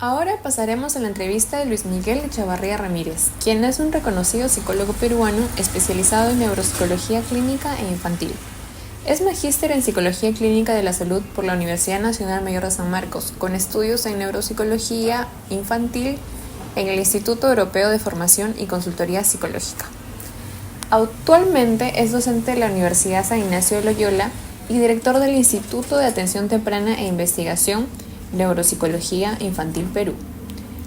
Ahora pasaremos a la entrevista de Luis Miguel Echavarría Ramírez, quien es un reconocido psicólogo peruano especializado en neuropsicología clínica e infantil. Es magíster en Psicología Clínica de la Salud por la Universidad Nacional Mayor de San Marcos, con estudios en neuropsicología infantil en el Instituto Europeo de Formación y Consultoría Psicológica. Actualmente es docente de la Universidad San Ignacio de Loyola y director del Instituto de Atención Temprana e Investigación Neuropsicología Infantil Perú.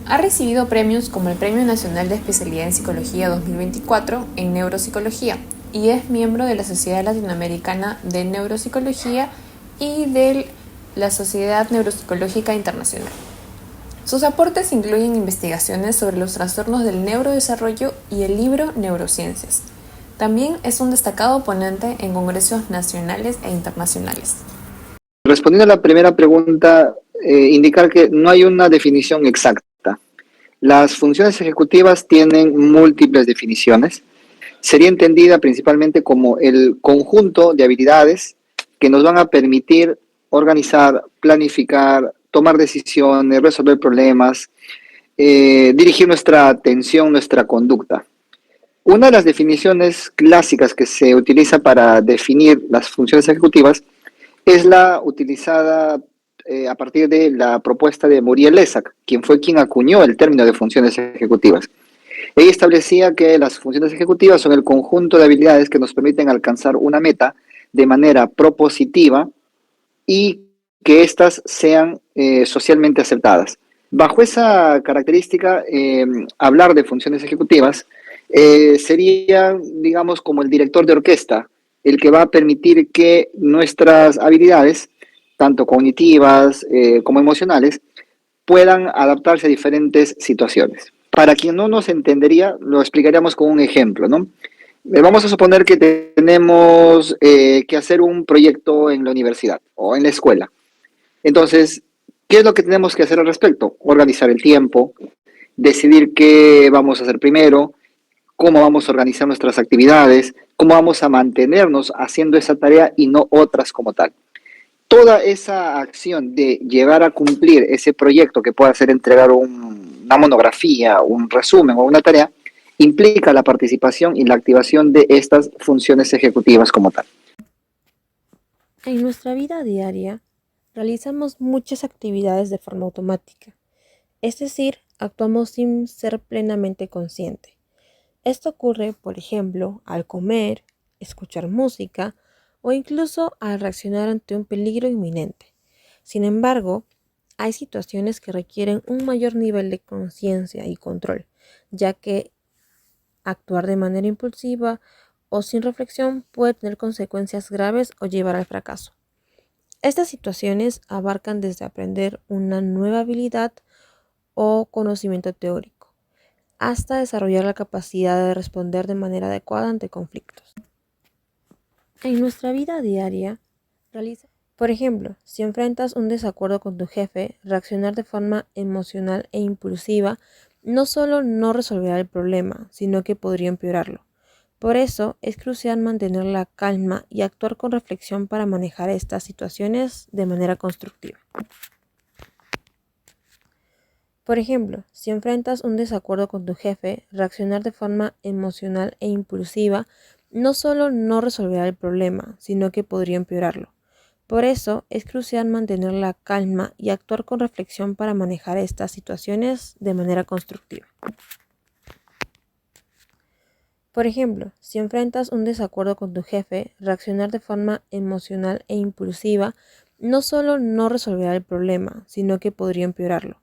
Ha recibido premios como el Premio Nacional de Especialidad en Psicología 2024 en Neuropsicología y es miembro de la Sociedad Latinoamericana de Neuropsicología y de la Sociedad Neuropsicológica Internacional. Sus aportes incluyen investigaciones sobre los trastornos del neurodesarrollo y el libro Neurociencias. También es un destacado ponente en congresos nacionales e internacionales. Respondiendo a la primera pregunta, indicar que no hay una definición exacta. Las funciones ejecutivas tienen múltiples definiciones. Sería entendida principalmente como el conjunto de habilidades que nos van a permitir organizar, planificar, tomar decisiones, resolver problemas, dirigir nuestra atención, nuestra conducta. Una de las definiciones clásicas que se utiliza para definir las funciones ejecutivas es la utilizada a partir de la propuesta de Muriel Lesak, quien acuñó el término de funciones ejecutivas. Ella establecía que las funciones ejecutivas son el conjunto de habilidades que nos permiten alcanzar una meta de manera propositiva y que éstas sean socialmente aceptadas. Bajo esa característica, hablar de funciones ejecutivas sería, digamos, como el director de orquesta, el que va a permitir que nuestras habilidades, tanto cognitivas como emocionales, puedan adaptarse a diferentes situaciones. Para quien no nos entendería, lo explicaríamos con un ejemplo, ¿no? Vamos a suponer que tenemos que hacer un proyecto en la universidad o en la escuela. Entonces, ¿qué es lo que tenemos que hacer al respecto? Organizar el tiempo, decidir qué vamos a hacer primero, cómo vamos a organizar nuestras actividades, cómo vamos a mantenernos haciendo esa tarea y no otras como tal. Toda esa acción de llevar a cumplir ese proyecto que pueda ser entregar una monografía, un resumen o una tarea, implica la participación y la activación de estas funciones ejecutivas como tal. En nuestra vida diaria, realizamos muchas actividades de forma automática, es decir, actuamos sin ser plenamente consciente. Esto ocurre, por ejemplo, al comer, escuchar música o incluso al reaccionar ante un peligro inminente. Sin embargo, hay situaciones que requieren un mayor nivel de conciencia y control, ya que actuar de manera impulsiva o sin reflexión puede tener consecuencias graves o llevar al fracaso. Estas situaciones abarcan desde aprender una nueva habilidad o conocimiento teórico, hasta desarrollar la capacidad de responder de manera adecuada ante conflictos. En nuestra vida diaria, por ejemplo, si enfrentas un desacuerdo con tu jefe, reaccionar de forma emocional e impulsiva no solo no resolverá el problema, sino que podría empeorarlo. Por eso es crucial mantener la calma y actuar con reflexión para manejar estas situaciones de manera constructiva. Por ejemplo, si enfrentas un desacuerdo con tu jefe, reaccionar de forma emocional e impulsiva no solo no resolverá el problema, sino que podría empeorarlo. Por eso es crucial mantener la calma y actuar con reflexión para manejar estas situaciones de manera constructiva. Por ejemplo, si enfrentas un desacuerdo con tu jefe, reaccionar de forma emocional e impulsiva no solo no resolverá el problema, sino que podría empeorarlo.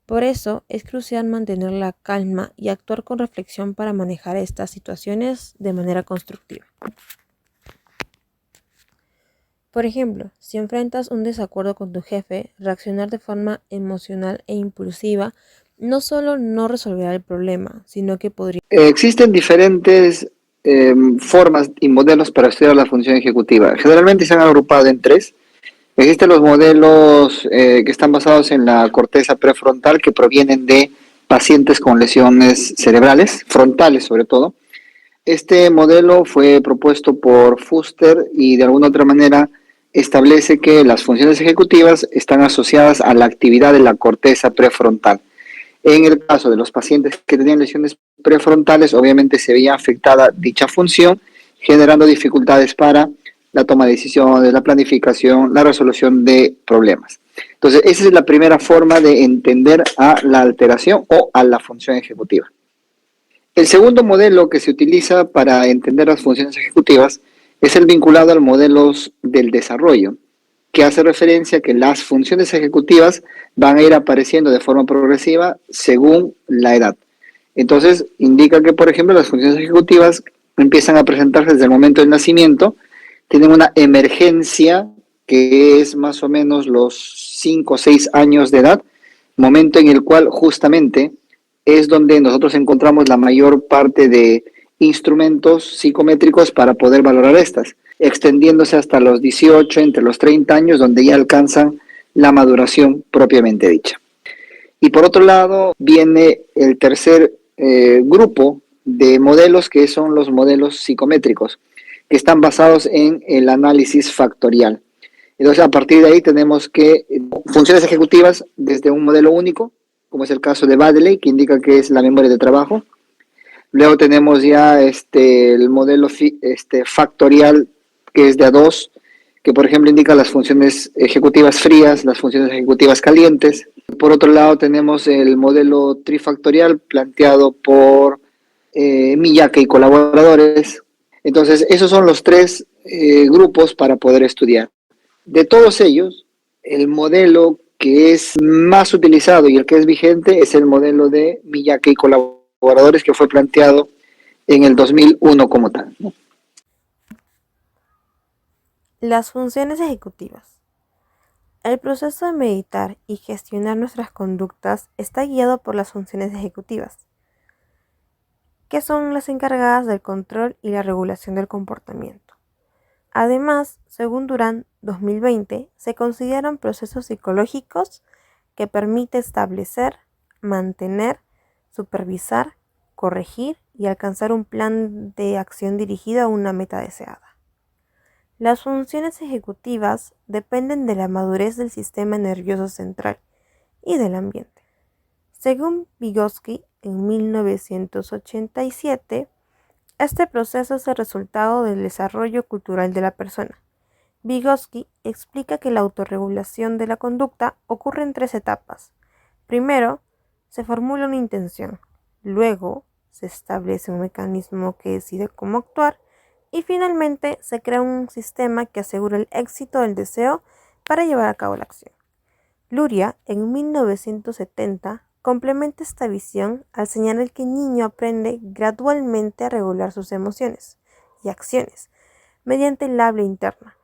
Por eso es crucial mantener la calma y actuar con reflexión para manejar estas situaciones de manera constructiva. Por ejemplo, si enfrentas un desacuerdo con tu jefe, reaccionar de forma emocional e impulsiva no solo no resolverá el problema, sino que podría... Existen diferentes formas y modelos para estudiar la función ejecutiva. Generalmente se han agrupado en tres. Existen los modelos que están basados en la corteza prefrontal, que provienen de pacientes con lesiones cerebrales, frontales sobre todo. Este modelo fue propuesto por Fuster y de alguna otra manera establece que las funciones ejecutivas están asociadas a la actividad de la corteza prefrontal. En el caso de los pacientes que tenían lesiones prefrontales, obviamente se veía afectada dicha función, generando dificultades para la toma de decisiones, la planificación, la resolución de problemas. Entonces, esa es la primera forma de entender a la alteración o a la función ejecutiva. El segundo modelo que se utiliza para entender las funciones ejecutivas es el vinculado al modelo del desarrollo, que hace referencia a que las funciones ejecutivas van a ir apareciendo de forma progresiva según la edad. Entonces, indica que, por ejemplo, las funciones ejecutivas empiezan a presentarse desde el momento del nacimiento, tienen una emergencia que es más o menos los 5 o 6 años de edad, momento en el cual justamente es donde nosotros encontramos la mayor parte de instrumentos psicométricos para poder valorar estas, extendiéndose hasta los 18, entre los 30 años, donde ya alcanzan la maduración propiamente dicha. Y por otro lado, viene el tercer grupo de modelos, que son los modelos psicométricos, que están basados en el análisis factorial. Entonces, a partir de ahí tenemos que funciones ejecutivas desde un modelo único, como es el caso de Baddeley, que indica que es la memoria de trabajo. Luego tenemos ya el modelo factorial, que es de A2, que por ejemplo indica las funciones ejecutivas frías, las funciones ejecutivas calientes. Por otro lado tenemos el modelo trifactorial planteado por Miyake y colaboradores. Entonces esos son los tres grupos para poder estudiar. De todos ellos, el modelo que es más utilizado y el que es vigente es el modelo de Miyake y colaboradores, que fue planteado en el 2001 como tal, ¿no? Las funciones ejecutivas. El proceso de meditar y gestionar nuestras conductas está guiado por las funciones ejecutivas, que son las encargadas del control y la regulación del comportamiento. Además, según Durán 2020, se consideran procesos psicológicos que permiten establecer, mantener, supervisar, corregir y alcanzar un plan de acción dirigido a una meta deseada. Las funciones ejecutivas dependen de la madurez del sistema nervioso central y del ambiente. Según Vygotsky, en 1987, este proceso es el resultado del desarrollo cultural de la persona. Vygotsky explica que la autorregulación de la conducta ocurre en 3 etapas. Primero, se formula una intención. Luego, se establece un mecanismo que decide cómo actuar. Y finalmente, se crea un sistema que asegura el éxito del deseo para llevar a cabo la acción. Luria, en 1970, complementa esta visión al señalar que el niño aprende gradualmente a regular sus emociones y acciones mediante el habla interna,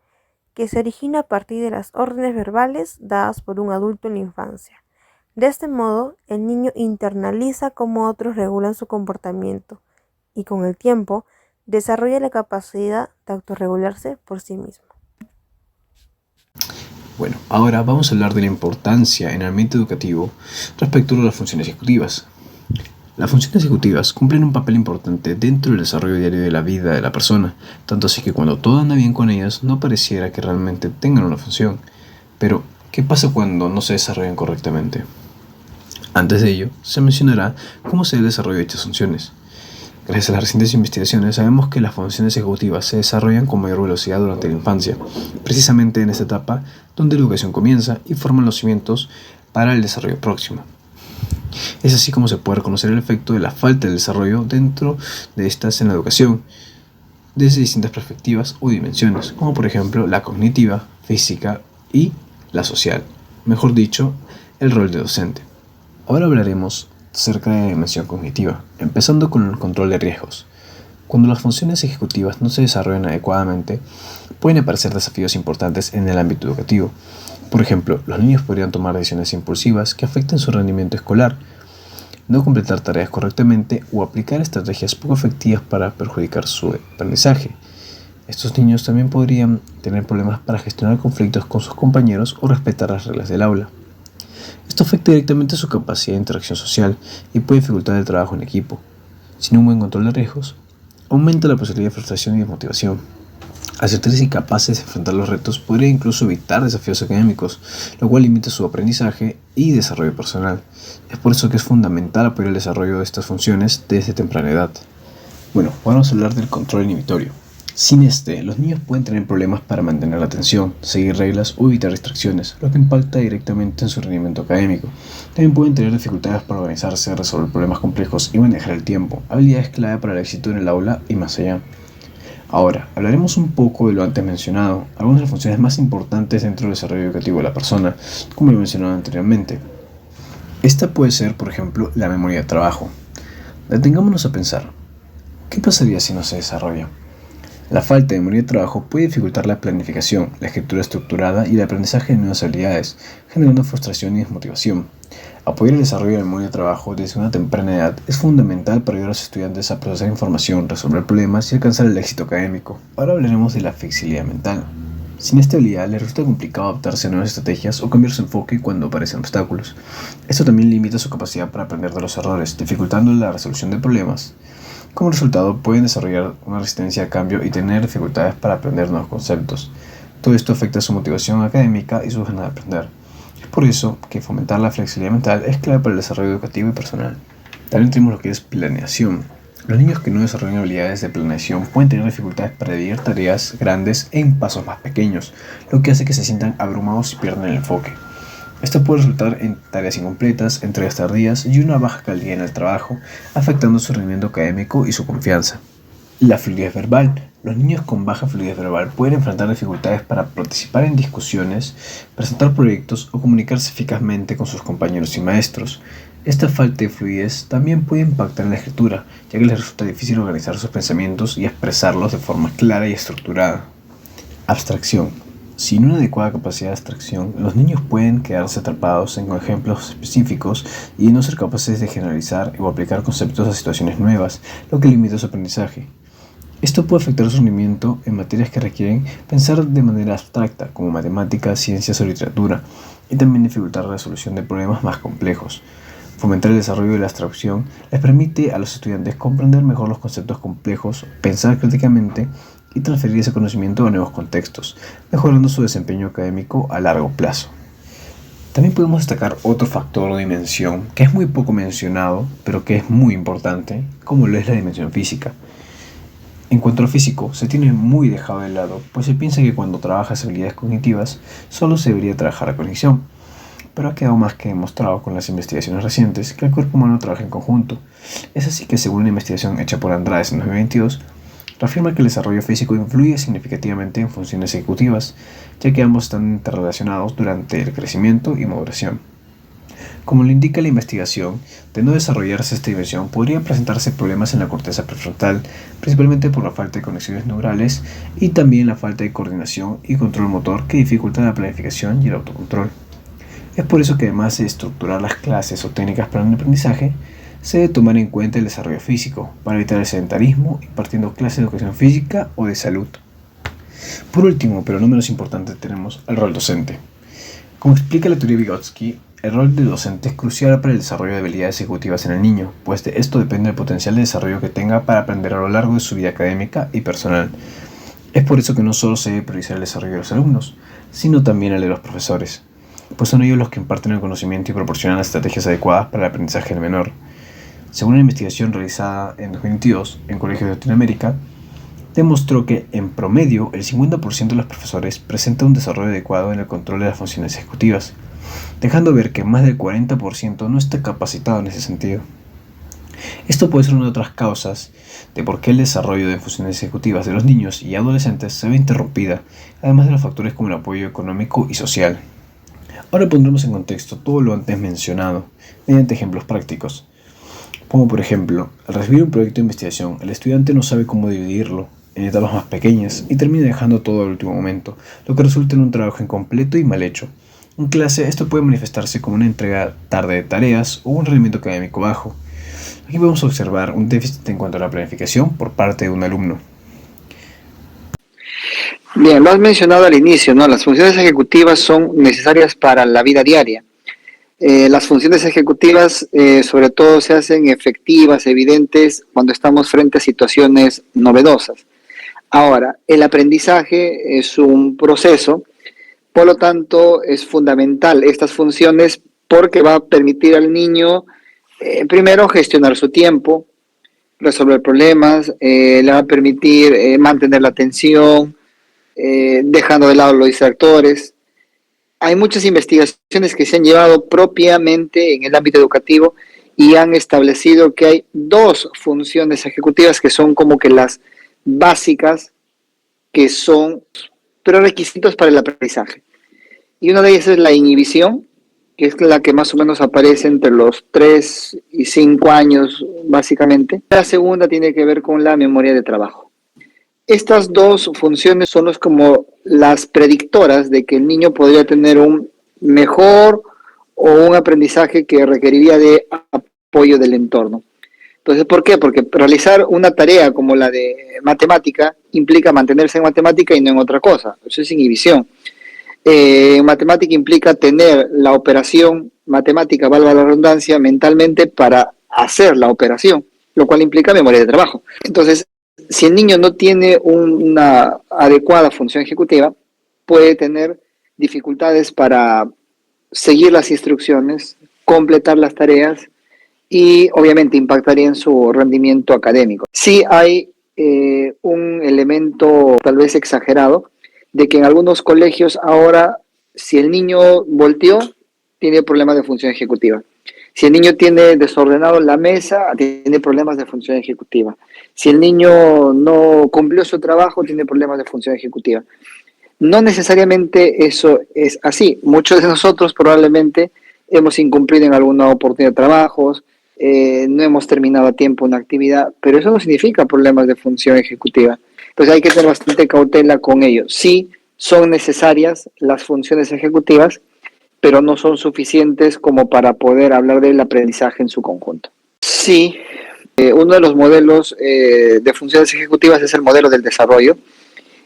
que se origina a partir de las órdenes verbales dadas por un adulto en la infancia. De este modo, el niño internaliza cómo otros regulan su comportamiento y con el tiempo desarrolla la capacidad de autorregularse por sí mismo. Bueno, ahora vamos a hablar de la importancia en el ambiente educativo respecto a las funciones ejecutivas. Las funciones ejecutivas cumplen un papel importante dentro del desarrollo diario de la vida de la persona, tanto así que cuando todo anda bien con ellas no pareciera que realmente tengan una función. Pero, ¿qué pasa cuando no se desarrollan correctamente? Antes de ello, se mencionará cómo se desarrolla dichas funciones. Gracias a las recientes investigaciones sabemos que las funciones ejecutivas se desarrollan con mayor velocidad durante la infancia, precisamente en esta etapa donde la educación comienza y forman los cimientos para el desarrollo próximo. Es así como se puede reconocer el efecto de la falta de desarrollo dentro de estas en la educación, desde distintas perspectivas o dimensiones, como por ejemplo la cognitiva, física y la social, mejor dicho, el rol de docente. Ahora hablaremos acerca de la dimensión cognitiva, empezando con el control de riesgos. Cuando las funciones ejecutivas no se desarrollan adecuadamente, pueden aparecer desafíos importantes en el ámbito educativo. Por ejemplo, los niños podrían tomar decisiones impulsivas que afecten su rendimiento escolar, no completar tareas correctamente o aplicar estrategias poco efectivas para perjudicar su aprendizaje. Estos niños también podrían tener problemas para gestionar conflictos con sus compañeros o respetar las reglas del aula. Esto afecta directamente su capacidad de interacción social y puede dificultar el trabajo en equipo. Sin un buen control de riesgos, aumenta la posibilidad de frustración y desmotivación. Al sentirse incapaces de enfrentar los retos, podría incluso evitar desafíos académicos, lo cual limita su aprendizaje y desarrollo personal. Es por eso que es fundamental apoyar el desarrollo de estas funciones desde temprana edad. Bueno, vamos a hablar del control inhibitorio. Sin este, los niños pueden tener problemas para mantener la atención, seguir reglas o evitar distracciones, lo que impacta directamente en su rendimiento académico. También pueden tener dificultades para organizarse, resolver problemas complejos y manejar el tiempo, habilidades clave para el éxito en el aula y más allá. Ahora, hablaremos un poco de lo antes mencionado, algunas de las funciones más importantes dentro del desarrollo educativo de la persona, como lo mencionado anteriormente. Esta puede ser, por ejemplo, la memoria de trabajo. Detengámonos a pensar, ¿qué pasaría si no se desarrolla? La falta de memoria de trabajo puede dificultar la planificación, la escritura estructurada y el aprendizaje de nuevas habilidades, generando frustración y desmotivación. Apoyar el desarrollo de la memoria de trabajo desde una temprana edad es fundamental para ayudar a los estudiantes a procesar información, resolver problemas y alcanzar el éxito académico. Ahora hablaremos de la flexibilidad mental. Sin esta habilidad les resulta complicado adaptarse a nuevas estrategias o cambiar su enfoque cuando aparecen obstáculos. Esto también limita su capacidad para aprender de los errores, dificultando la resolución de problemas. Como resultado, pueden desarrollar una resistencia al cambio y tener dificultades para aprender nuevos conceptos. Todo esto afecta su motivación académica y su ganas de aprender. Es por eso que fomentar la flexibilidad mental es clave para el desarrollo educativo y personal. También tenemos lo que es planeación. Los niños que no desarrollan habilidades de planeación pueden tener dificultades para dividir tareas grandes en pasos más pequeños, lo que hace que se sientan abrumados y pierdan el enfoque. Esto puede resultar en tareas incompletas, entregas tardías y una baja calidad en el trabajo, afectando su rendimiento académico y su confianza. La fluidez verbal. Los niños con baja fluidez verbal pueden enfrentar dificultades para participar en discusiones, presentar proyectos o comunicarse eficazmente con sus compañeros y maestros. Esta falta de fluidez también puede impactar en la escritura, ya que les resulta difícil organizar sus pensamientos y expresarlos de forma clara y estructurada. Abstracción. Sin una adecuada capacidad de abstracción, los niños pueden quedarse atrapados en ejemplos específicos y no ser capaces de generalizar o aplicar conceptos a situaciones nuevas, lo que limita su aprendizaje. Esto puede afectar su rendimiento en materias que requieren pensar de manera abstracta, como matemáticas, ciencias o literatura, y también dificultar la resolución de problemas más complejos. Fomentar el desarrollo de la abstracción les permite a los estudiantes comprender mejor los conceptos complejos, pensar críticamente y transferir ese conocimiento a nuevos contextos, mejorando su desempeño académico a largo plazo. También podemos destacar otro factor o dimensión que es muy poco mencionado, pero que es muy importante, como lo es la dimensión física. En cuanto a lo físico, se tiene muy dejado de lado, pues se piensa que cuando trabajas habilidades cognitivas, solo se debería trabajar la cognición. Pero ha quedado más que demostrado con las investigaciones recientes que el cuerpo humano trabaja en conjunto. Es así que, según una investigación hecha por Andrade en 2022, reafirma que el desarrollo físico influye significativamente en funciones ejecutivas, ya que ambos están interrelacionados durante el crecimiento y maduración. Como lo indica la investigación, de no desarrollarse esta dimensión podrían presentarse problemas en la corteza prefrontal, principalmente por la falta de conexiones neurales y también la falta de coordinación y control motor que dificultan la planificación y el autocontrol. Es por eso que además de estructurar las clases o técnicas para el aprendizaje, se debe tomar en cuenta el desarrollo físico para evitar el sedentarismo, impartiendo clases de educación física o de salud. Por último, pero no menos importante, tenemos el rol docente. Como explica la teoría Vygotsky, el rol del docente es crucial para el desarrollo de habilidades ejecutivas en el niño, pues de esto depende el potencial de desarrollo que tenga para aprender a lo largo de su vida académica y personal. Es por eso que no solo se debe priorizar el desarrollo de los alumnos, sino también el de los profesores, pues son ellos los que imparten el conocimiento y proporcionan las estrategias adecuadas para el aprendizaje del menor. Según una investigación realizada en 2022 en colegios de Latinoamérica, demostró que, en promedio, el 50% de los profesores presenta un desarrollo adecuado en el control de las funciones ejecutivas, dejando ver que más del 40% no está capacitado en ese sentido. Esto puede ser una de otras causas de por qué el desarrollo de funciones ejecutivas de los niños y adolescentes se ve interrumpida, además de los factores como el apoyo económico y social. Ahora pondremos en contexto todo lo antes mencionado, mediante ejemplos prácticos. Como por ejemplo, al recibir un proyecto de investigación, el estudiante no sabe cómo dividirlo en etapas más pequeñas y termina dejando todo al último momento, lo que resulta en un trabajo incompleto y mal hecho. En clase, esto puede manifestarse como una entrega tarde de tareas o un rendimiento académico bajo. Aquí podemos observar un déficit en cuanto a la planificación por parte de un alumno. Bien, lo has mencionado al inicio, ¿no? Las funciones ejecutivas son necesarias para la vida diaria. Las funciones ejecutivas sobre todo se hacen efectivas, evidentes, cuando estamos frente a situaciones novedosas. Ahora, el aprendizaje es un proceso, por lo tanto es fundamental estas funciones porque va a permitir al niño primero gestionar su tiempo, resolver problemas, le va a permitir mantener la atención, dejando de lado los distractores. Hay muchas investigaciones que se han llevado propiamente en el ámbito educativo y han establecido que hay dos funciones ejecutivas que son como que las básicas, que son prerequisitos para el aprendizaje. Y una de ellas es la inhibición, que es la que más o menos aparece entre los 3 y 5 años, básicamente. La segunda tiene que ver con la memoria de trabajo. Estas dos funciones son como las predictoras de que el niño podría tener un mejor o un aprendizaje que requeriría de apoyo del entorno. Entonces, ¿por qué? Porque realizar una tarea como la de matemática implica mantenerse en matemática y no en otra cosa. Eso es inhibición. Matemática implica tener la operación matemática, valga la redundancia, mentalmente para hacer la operación, lo cual implica memoria de trabajo. Entonces, si el niño no tiene una adecuada función ejecutiva, puede tener dificultades para seguir las instrucciones, completar las tareas y obviamente impactaría en su rendimiento académico. Sí hay un elemento tal vez exagerado de que en algunos colegios ahora, si el niño volteó, tiene problemas de función ejecutiva. Si el niño tiene desordenado la mesa, tiene problemas de función ejecutiva. Si el niño no cumplió su trabajo, tiene problemas de función ejecutiva. No necesariamente eso es así. Muchos de nosotros probablemente hemos incumplido en alguna oportunidad de trabajos, no hemos terminado a tiempo una actividad, pero eso no significa problemas de función ejecutiva. Entonces hay que tener bastante cautela con ello. Sí, son necesarias las funciones ejecutivas, pero no son suficientes como para poder hablar del aprendizaje en su conjunto. Sí, uno de los modelos de funciones ejecutivas es el modelo del desarrollo,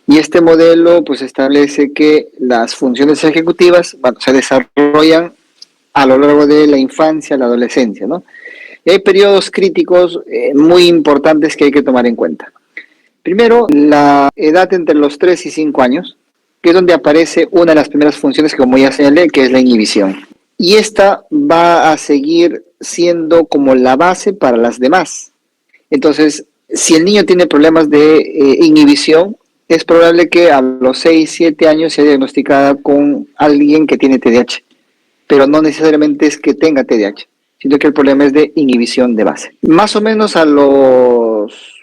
y este modelo pues establece que las funciones ejecutivas, bueno, se desarrollan a lo largo de la infancia, la adolescencia, ¿no? Y hay periodos críticos muy importantes que hay que tomar en cuenta. Primero, la edad entre los 3 y 5 años, que es donde aparece una de las primeras funciones que, como ya señalé, que es la inhibición. Y esta va a seguir siendo como la base para las demás. Entonces, si el niño tiene problemas de inhibición, es probable que a los 6, 7 años sea diagnosticada con alguien que tiene TDAH, pero no necesariamente es que tenga TDAH, sino que el problema es de inhibición de base. Más o menos a los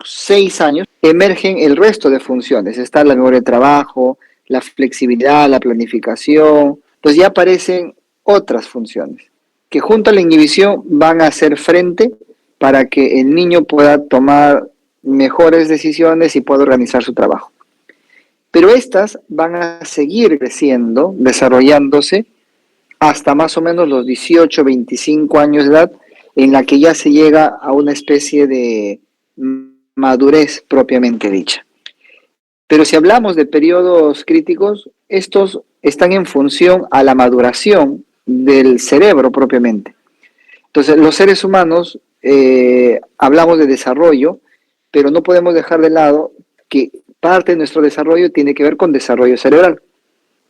6 años emergen el resto de funciones. Está la memoria de trabajo, la flexibilidad, la planificación. Entonces ya aparecen otras funciones que junto a la inhibición van a hacer frente para que el niño pueda tomar mejores decisiones y pueda organizar su trabajo. Pero estas van a seguir creciendo, desarrollándose hasta más o menos los 18, 25 años de edad, en la que ya se llega a una especie de madurez propiamente dicha. Pero si hablamos de periodos críticos, estos están en función a la maduración del cerebro propiamente. Entonces, los seres humanos hablamos de desarrollo, pero no podemos dejar de lado que parte de nuestro desarrollo tiene que ver con desarrollo cerebral.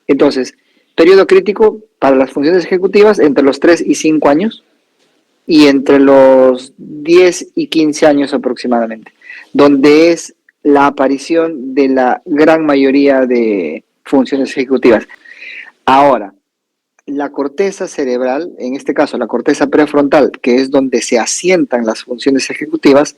Entonces, periodo crítico para las funciones ejecutivas entre los 3 y 5 años y entre los 10 y 15 años aproximadamente, donde es la aparición de la gran mayoría de funciones ejecutivas. Ahora, la corteza cerebral, en este caso la corteza prefrontal, que es donde se asientan las funciones ejecutivas,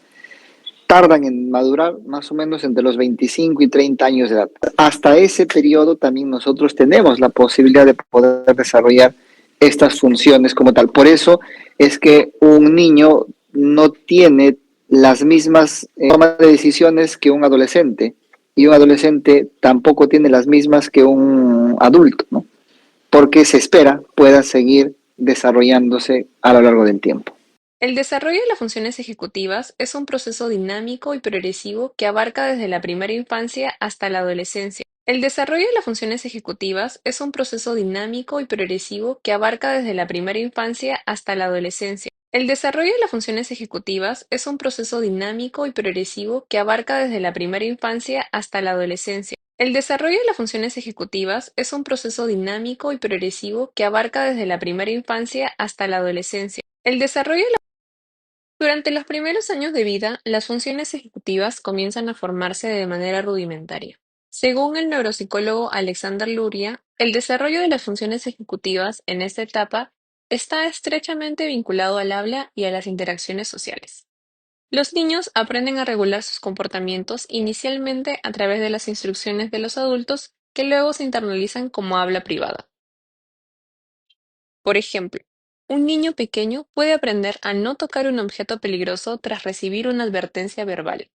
tardan en madurar más o menos entre los 25 y 30 años de edad. Hasta ese periodo también nosotros tenemos la posibilidad de poder desarrollar estas funciones como tal. Por eso es que un niño no tiene las mismas tomas de decisiones que un adolescente, y un adolescente tampoco tiene las mismas que un adulto, ¿no? Porque se espera pueda seguir desarrollándose a lo largo del tiempo. El desarrollo de las funciones ejecutivas es un proceso dinámico y progresivo que abarca desde la primera infancia hasta la adolescencia. El desarrollo de las funciones ejecutivas es un proceso dinámico y progresivo que abarca desde la primera infancia hasta la adolescencia. El desarrollo de las funciones ejecutivas es un proceso dinámico y progresivo que abarca desde la primera infancia hasta la adolescencia. El desarrollo de las funciones ejecutivas es un proceso dinámico y progresivo que abarca desde la primera infancia hasta la adolescencia. El desarrollo de Durante los primeros años de vida, las funciones ejecutivas comienzan a formarse de manera rudimentaria. Según el neuropsicólogo Alexander Luria, el desarrollo de las funciones ejecutivas en esta etapa está estrechamente vinculado al habla y a las interacciones sociales. Los niños aprenden a regular sus comportamientos inicialmente a través de las instrucciones de los adultos que luego se internalizan como habla privada. Por ejemplo, un niño pequeño puede aprender a no tocar un objeto peligroso tras recibir una advertencia verbal.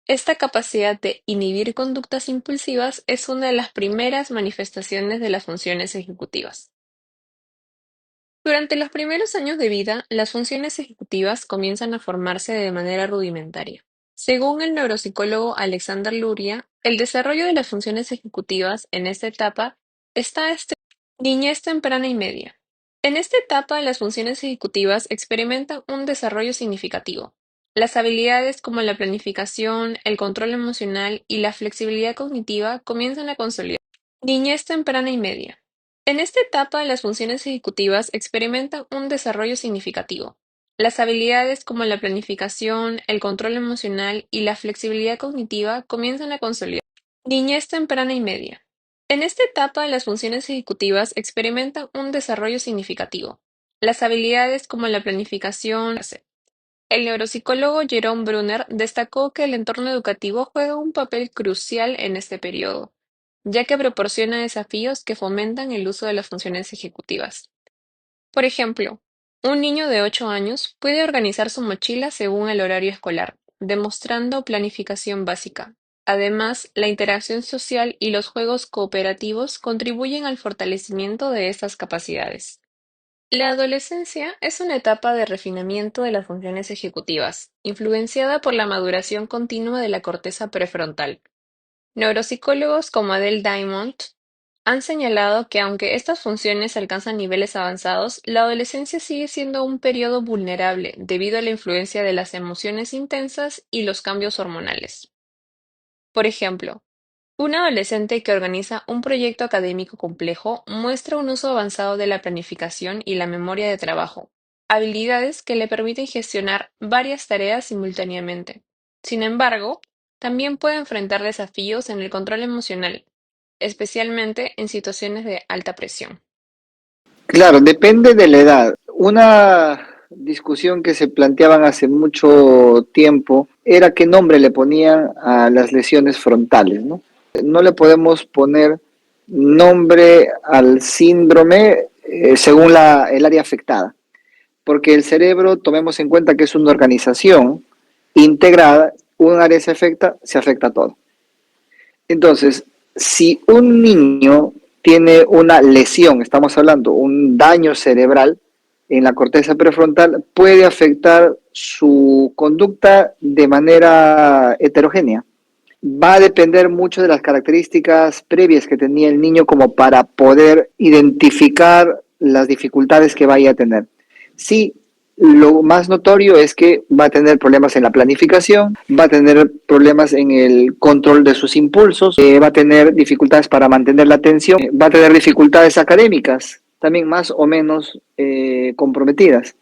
Esta capacidad de inhibir conductas impulsivas es una de las primeras manifestaciones de las funciones ejecutivas. Durante los primeros años de vida, las funciones ejecutivas comienzan a formarse de manera rudimentaria. Según el neuropsicólogo Alexander Luria, el desarrollo de las funciones ejecutivas en esta etapa está niñez temprana y media. En esta etapa, las funciones ejecutivas experimentan un desarrollo significativo. Las habilidades como la planificación, el control emocional y la flexibilidad cognitiva comienzan a consolidar. Niñez temprana y media. En esta etapa, las funciones ejecutivas experimentan un desarrollo significativo. Las habilidades como la planificación, el control emocional y la flexibilidad cognitiva comienzan a consolidar. Niñez temprana y media. En esta etapa, las funciones ejecutivas experimentan un desarrollo significativo. Las habilidades como la planificación. El neuropsicólogo Jerome Brunner destacó que el entorno educativo juega un papel crucial en este periodo, ya que proporciona desafíos que fomentan el uso de las funciones ejecutivas. Por ejemplo, un niño de 8 años puede organizar su mochila según el horario escolar, demostrando planificación básica. Además, la interacción social y los juegos cooperativos contribuyen al fortalecimiento de estas capacidades. La adolescencia es una etapa de refinamiento de las funciones ejecutivas, influenciada por la maduración continua de la corteza prefrontal. Neuropsicólogos como Adele Diamond han señalado que aunque estas funciones alcanzan niveles avanzados, la adolescencia sigue siendo un periodo vulnerable debido a la influencia de las emociones intensas y los cambios hormonales. Por ejemplo, un adolescente que organiza un proyecto académico complejo muestra un uso avanzado de la planificación y la memoria de trabajo, habilidades que le permiten gestionar varias tareas simultáneamente. Sin embargo, también puede enfrentar desafíos en el control emocional, especialmente en situaciones de alta presión. Claro, depende de la edad. Una discusión que se planteaban hace mucho tiempo era qué nombre le ponían a las lesiones frontales, ¿no? No le podemos poner nombre al síndrome según el área afectada, porque el cerebro, tomemos en cuenta que es una organización integrada, un área se afecta a todo. Entonces, si un niño tiene una lesión, estamos hablando, un daño cerebral en la corteza prefrontal, puede afectar su conducta de manera heterogénea. Va a depender mucho de las características previas que tenía el niño como para poder identificar las dificultades que vaya a tener. Sí, lo más notorio es que va a tener problemas en la planificación, va a tener problemas en el control de sus impulsos, va a tener dificultades para mantener la atención, va a tener dificultades académicas, también más o menos comprometidas.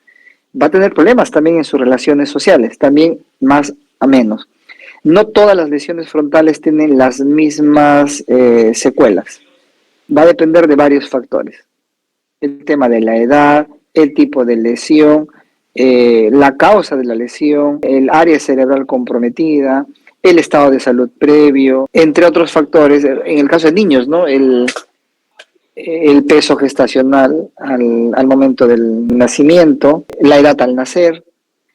Va a tener problemas también en sus relaciones sociales, también más a menos. No todas las lesiones frontales tienen las mismas secuelas. Va a depender de varios factores. El tema de la edad, el tipo de lesión, la causa de la lesión, el área cerebral comprometida, el estado de salud previo, entre otros factores. En el caso de niños, ¿no? El peso gestacional al momento del nacimiento, la edad al nacer.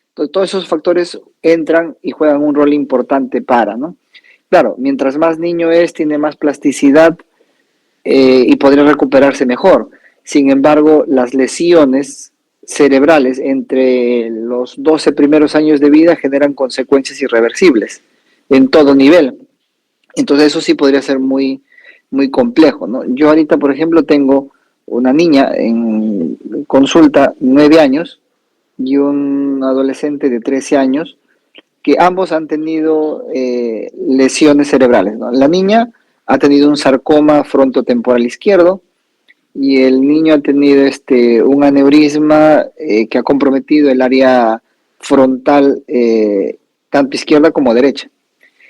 Entonces, todos esos factores entran y juegan un rol importante ¿no? Claro, mientras más niño es, tiene más plasticidad y podría recuperarse mejor. Sin embargo, las lesiones cerebrales entre los 12 primeros años de vida generan consecuencias irreversibles en todo nivel. Entonces eso sí podría ser muy, muy complejo, ¿no? Yo ahorita, por ejemplo, tengo una niña en consulta, 9 años, y un adolescente de 13 años, que ambos han tenido lesiones cerebrales, ¿no? La niña ha tenido un sarcoma frontotemporal izquierdo y el niño ha tenido un aneurisma que ha comprometido el área frontal, tanto izquierda como derecha.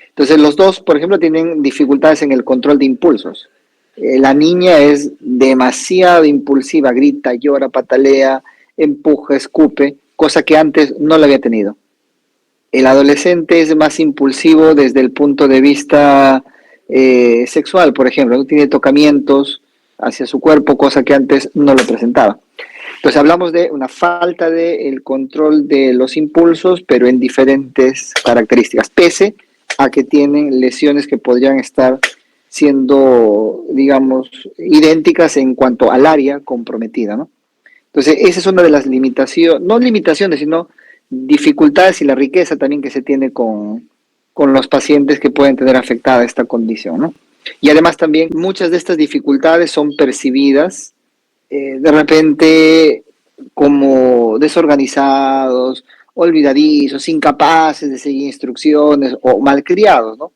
Entonces los dos, por ejemplo, tienen dificultades en el control de impulsos. La niña es demasiado impulsiva, grita, llora, patalea, empuja, escupe, cosa que antes no la había tenido. El adolescente es más impulsivo desde el punto de vista sexual, por ejemplo, no tiene tocamientos hacia su cuerpo, cosa que antes no lo presentaba. Entonces hablamos de una falta de el control de los impulsos, pero en diferentes características, pese a que tienen lesiones que podrían estar siendo, digamos, idénticas en cuanto al área comprometida, ¿no? Entonces, esa es una de las limitaciones, no limitaciones, sino dificultades y la riqueza también que se tiene con los pacientes que pueden tener afectada esta condición, ¿no? Y además también muchas de estas dificultades son percibidas de repente como desorganizados, olvidadizos, incapaces de seguir instrucciones o malcriados, ¿no?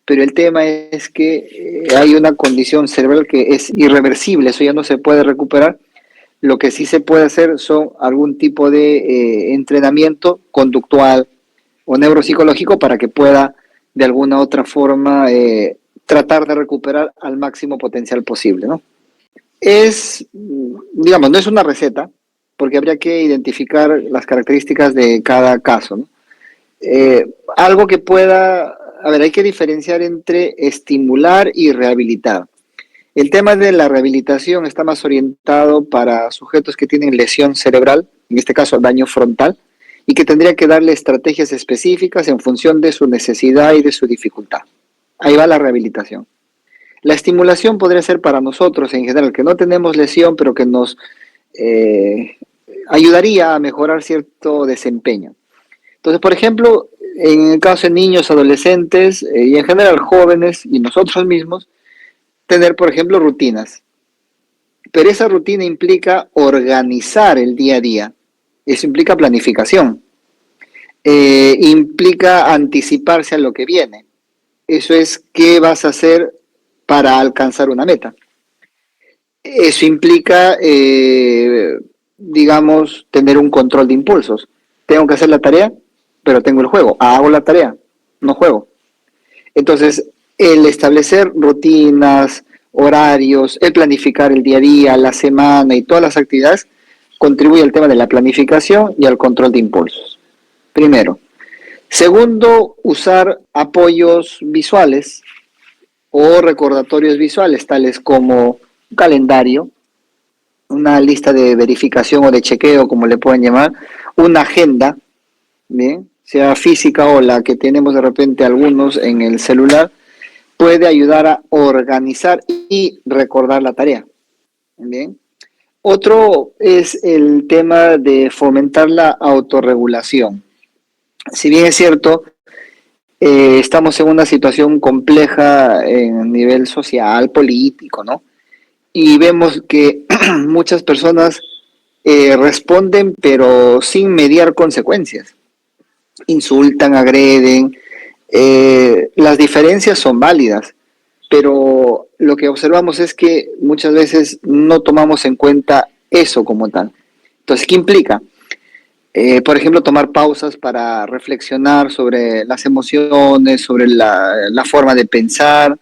Pero el tema es que hay una condición cerebral que es irreversible, eso ya no se puede recuperar. Lo que sí se puede hacer son algún tipo de entrenamiento conductual o neuropsicológico para que pueda de alguna otra forma tratar de recuperar al máximo potencial posible, ¿no? Digamos, no es una receta, porque habría que identificar las características de cada caso, ¿no? Algo que pueda, a ver, hay que diferenciar entre estimular y rehabilitar. El tema de la rehabilitación está más orientado para sujetos que tienen lesión cerebral, en este caso daño frontal, y que tendría que darle estrategias específicas en función de su necesidad y de su dificultad. Ahí va la rehabilitación. La estimulación podría ser para nosotros en general, que no tenemos lesión, pero que nos ayudaría a mejorar cierto desempeño. Entonces, por ejemplo, en el caso de niños, adolescentes y en general jóvenes y nosotros mismos, tener, por ejemplo, rutinas. Pero esa rutina implica organizar el día a día. Eso implica planificación. Implica anticiparse a lo que viene. Eso es qué vas a hacer para alcanzar una meta. Eso implica, digamos, tener un control de impulsos. Tengo que hacer la tarea, pero tengo el juego. Hago la tarea, no juego. Entonces, el establecer rutinas, horarios, el planificar el día a día, la semana y todas las actividades contribuye al tema de la planificación y al control de impulsos. Primero. Segundo, usar apoyos visuales o recordatorios visuales, tales como un calendario, una lista de verificación o de chequeo, como le pueden llamar, una agenda, ¿bien? Sea física o la que tenemos de repente algunos en el celular, puede ayudar a organizar y recordar la tarea. ¿Bien? Otro es el tema de fomentar la autorregulación. Si bien es cierto, estamos en una situación compleja en nivel social, político, ¿no? Y vemos que muchas personas responden pero sin mediar consecuencias. Insultan, agreden, las diferencias son válidas, pero lo que observamos es que muchas veces no tomamos en cuenta eso como tal. Entonces, ¿qué implica? Por ejemplo, tomar pausas para reflexionar sobre las emociones, sobre la forma de pensar,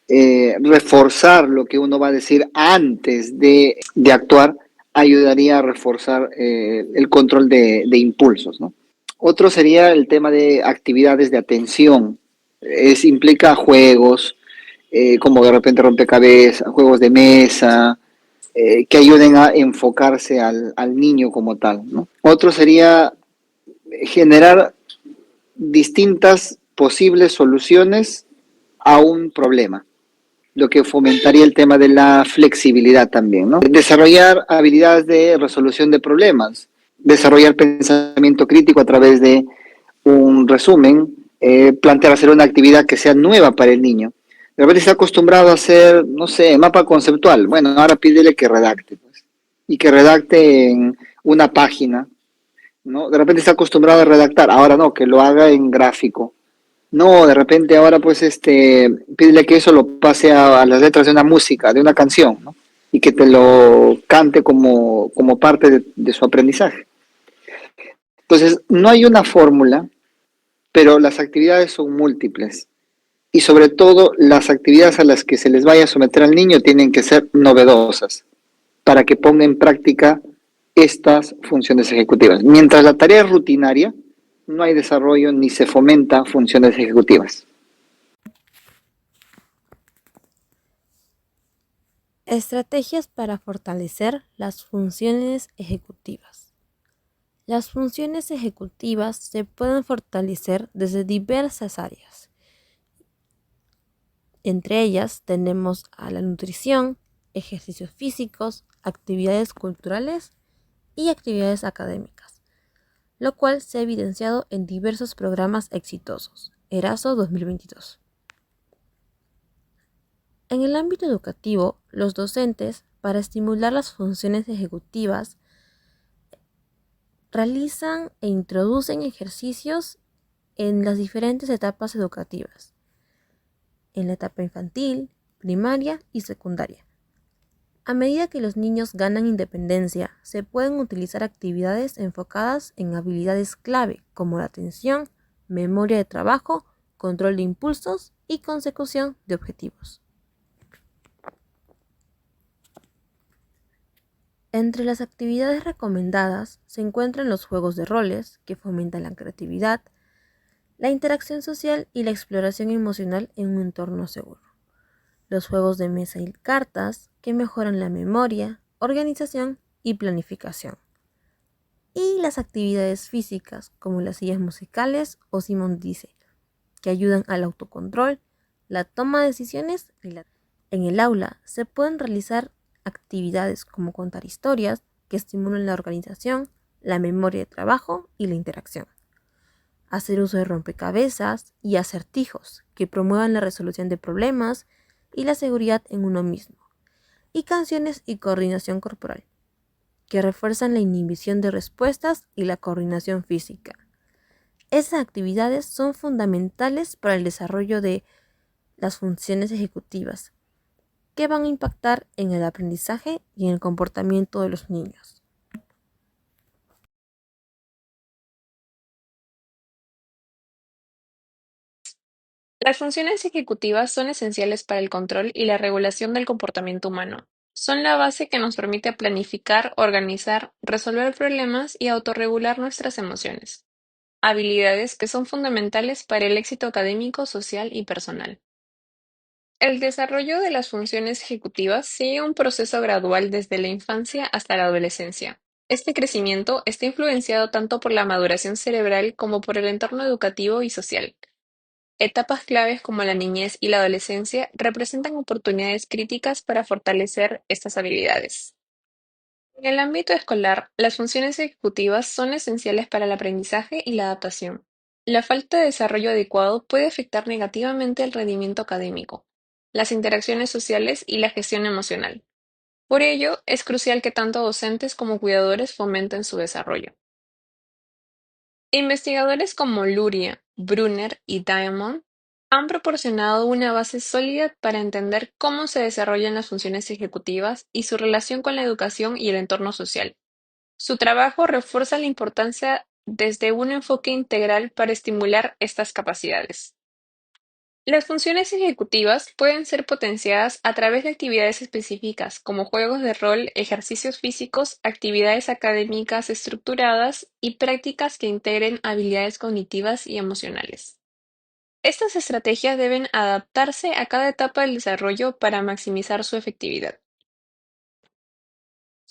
reforzar lo que uno va a decir antes de actuar, ayudaría a reforzar el control de impulsos, ¿no? Otro sería el tema de actividades de atención. Implica juegos, como de repente rompecabezas, juegos de mesa, que ayuden a enfocarse al niño como tal, ¿no? Otro sería generar distintas posibles soluciones a un problema, lo que fomentaría el tema de la flexibilidad también, ¿no? Desarrollar habilidades de resolución de problemas, desarrollar pensamiento crítico a través de un resumen, plantear hacer una actividad que sea nueva para el niño. De repente está acostumbrado a hacer, no sé, mapa conceptual. Bueno, ahora pídele que redacte, pues, y que redacte en una página ¿no? De repente está acostumbrado a redactar, ahora no, que lo haga en gráfico. No, de repente ahora pues pídele que eso lo pase a las letras de una música, de una canción, ¿no? Y que te lo cante como parte de su aprendizaje. Entonces, no hay una fórmula, pero las actividades son múltiples. Y sobre todo, las actividades a las que se les vaya a someter al niño tienen que ser novedosas para que ponga en práctica estas funciones ejecutivas. Mientras la tarea es rutinaria, no hay desarrollo ni se fomenta funciones ejecutivas. Estrategias para fortalecer las funciones ejecutivas. Las funciones ejecutivas se pueden fortalecer desde diversas áreas. Entre ellas tenemos a la nutrición, ejercicios físicos, actividades culturales y actividades académicas, lo cual se ha evidenciado en diversos programas exitosos. ERASO 2022. En el ámbito educativo, los docentes, para estimular las funciones ejecutivas, realizan e introducen ejercicios en las diferentes etapas educativas, en la etapa infantil, primaria y secundaria. A medida que los niños ganan independencia, se pueden utilizar actividades enfocadas en habilidades clave como la atención, memoria de trabajo, control de impulsos y consecución de objetivos. Entre las actividades recomendadas se encuentran los juegos de roles, que fomentan la creatividad, la interacción social y la exploración emocional en un entorno seguro. Los juegos de mesa y cartas, que mejoran la memoria, organización y planificación. Y las actividades físicas, como las sillas musicales o Simón dice, que ayudan al autocontrol, la toma de decisiones y En el aula se pueden realizar actividades como contar historias que estimulan la organización, la memoria de trabajo y la interacción. Hacer uso de rompecabezas y acertijos que promuevan la resolución de problemas y la seguridad en uno mismo. Y canciones y coordinación corporal, que refuerzan la inhibición de respuestas y la coordinación física. Esas actividades son fundamentales para el desarrollo de las funciones ejecutivas, que van a impactar en el aprendizaje y en el comportamiento de los niños. Las funciones ejecutivas son esenciales para el control y la regulación del comportamiento humano. Son la base que nos permite planificar, organizar, resolver problemas y autorregular nuestras emociones. Habilidades que son fundamentales para el éxito académico, social y personal. El desarrollo de las funciones ejecutivas sigue un proceso gradual desde la infancia hasta la adolescencia. Este crecimiento está influenciado tanto por la maduración cerebral como por el entorno educativo y social. Etapas claves como la niñez y la adolescencia representan oportunidades críticas para fortalecer estas habilidades. En el ámbito escolar, las funciones ejecutivas son esenciales para el aprendizaje y la adaptación. La falta de desarrollo adecuado puede afectar negativamente el rendimiento académico, las interacciones sociales y la gestión emocional. Por ello, es crucial que tanto docentes como cuidadores fomenten su desarrollo. Investigadores como Luria, Brunner y Diamond han proporcionado una base sólida para entender cómo se desarrollan las funciones ejecutivas y su relación con la educación y el entorno social. Su trabajo refuerza la importancia desde un enfoque integral para estimular estas capacidades. Las funciones ejecutivas pueden ser potenciadas a través de actividades específicas como juegos de rol, ejercicios físicos, actividades académicas estructuradas y prácticas que integren habilidades cognitivas y emocionales. Estas estrategias deben adaptarse a cada etapa del desarrollo para maximizar su efectividad.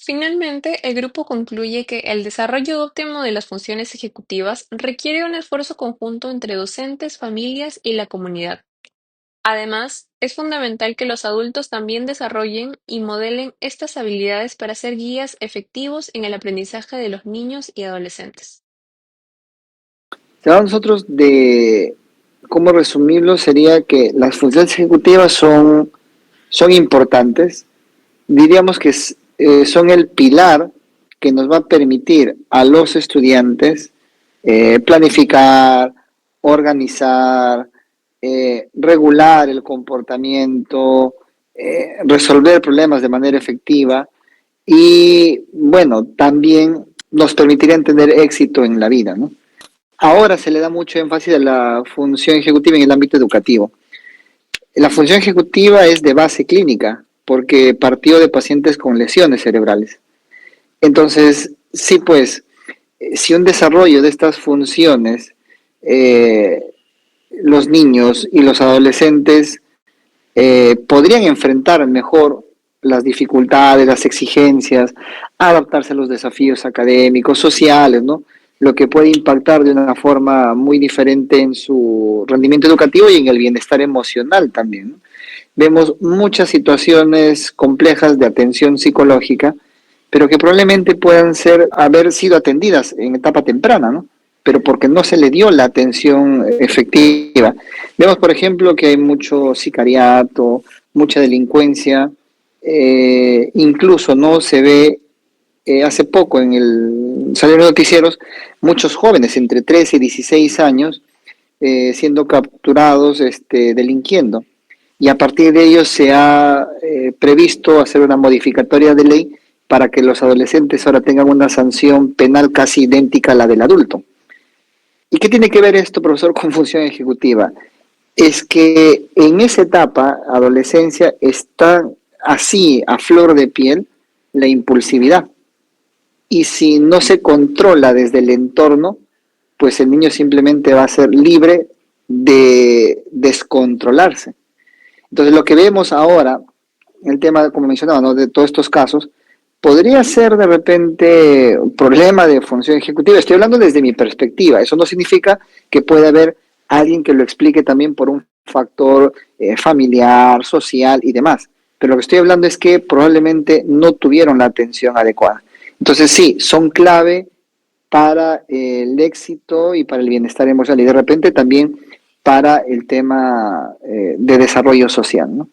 Finalmente, el grupo concluye que el desarrollo óptimo de las funciones ejecutivas requiere un esfuerzo conjunto entre docentes, familias y la comunidad. Además, es fundamental que los adultos también desarrollen y modelen estas habilidades para ser guías efectivos en el aprendizaje de los niños y adolescentes. Si hablamos nosotros de cómo resumirlo, sería que las funciones ejecutivas son importantes, diríamos que son el pilar que nos va a permitir a los estudiantes planificar, organizar, regular el comportamiento, resolver problemas de manera efectiva y, bueno, también nos permitirían tener éxito en la vida, ¿no? Ahora se le da mucho énfasis a la función ejecutiva en el ámbito educativo. La función ejecutiva es de base clínica porque partió de pacientes con lesiones cerebrales. Entonces, sí, pues, si un desarrollo de estas funciones, los niños y los adolescentes podrían enfrentar mejor las dificultades, las exigencias, adaptarse a los desafíos académicos, sociales, ¿no? Lo que puede impactar de una forma muy diferente en su rendimiento educativo y en el bienestar emocional también, ¿no? Vemos muchas situaciones complejas de atención psicológica, pero que probablemente puedan haber sido atendidas en etapa temprana, ¿no? Pero porque no se le dio la atención efectiva. Vemos, por ejemplo, que hay mucho sicariato, mucha delincuencia, incluso no se ve, hace poco salieron los noticieros, muchos jóvenes entre 13 y 16 años siendo capturados delinquiendo. Y a partir de ello se ha previsto hacer una modificatoria de ley para que los adolescentes ahora tengan una sanción penal casi idéntica a la del adulto. ¿Y qué tiene que ver esto, profesor, con función ejecutiva? Es que en esa etapa, adolescencia, está así a flor de piel la impulsividad. Y si no se controla desde el entorno, pues el niño simplemente va a ser libre de descontrolarse. Entonces, lo que vemos ahora, el tema, como mencionaba, ¿no?, de todos estos casos, podría ser de repente un problema de función ejecutiva. Estoy hablando desde mi perspectiva. Eso no significa que pueda haber alguien que lo explique también por un factor familiar, social y demás. Pero lo que estoy hablando es que probablemente no tuvieron la atención adecuada. Entonces sí, son clave para el éxito y para el bienestar emocional y de repente también para el tema de desarrollo social, ¿no?